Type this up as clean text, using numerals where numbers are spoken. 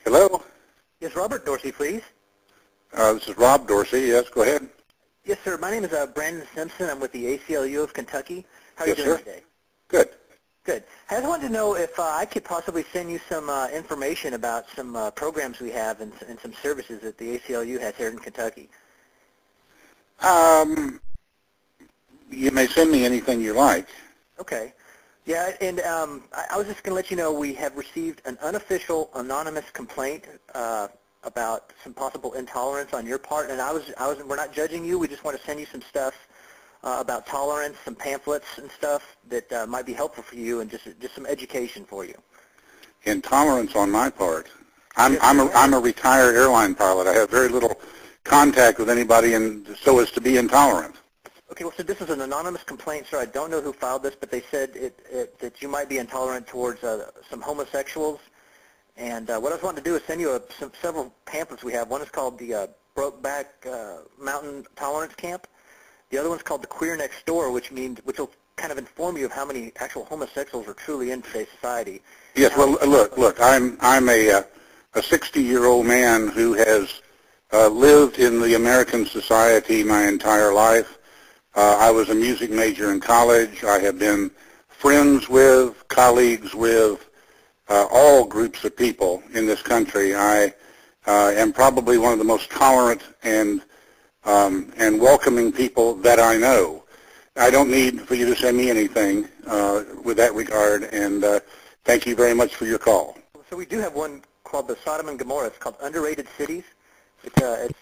Hello? Yes, Robert Dorsey, please. This is Rob Dorsey. Yes, go ahead. Yes, sir. My name is Brandon Simpson. I'm with the ACLU of Kentucky. How are Yes, you doing sir. today? Good. Good. I just wanted to know if I could possibly send you some information about some programs we have and some services that the ACLU has here in Kentucky. You may send me anything you like. Okay. Yeah, and I was just going to let you know we have received an unofficial anonymous complaint about some possible intolerance on your part, and we're not judging you. We just want to send you some stuff about tolerance, some pamphlets and stuff that might be helpful for you, and just some education for you. Intolerance on my part. I'm a retired airline pilot. I have very little contact with anybody, and so as to be intolerant. Okay, well, so this is an anonymous complaint, sir. I don't know who filed this, but they said that you might be intolerant towards some homosexuals. And what I was wanting to do is send you several pamphlets we have. One is called the Brokeback Mountain Tolerance Camp. The other one's called the Queer Next Door, which will kind of inform you of how many actual homosexuals are truly in today's society. Yes, well, look, I'm a 60-year-old man who has lived in the American society my entire life. I was a music major in college. I have been friends with, colleagues with all groups of people in this country. I am probably one of the most tolerant and welcoming people that I know. I don't need for you to send me anything with that regard, and thank you very much for your call. So we do have one called the Sodom and Gomorrah. It's called Underrated Cities. It's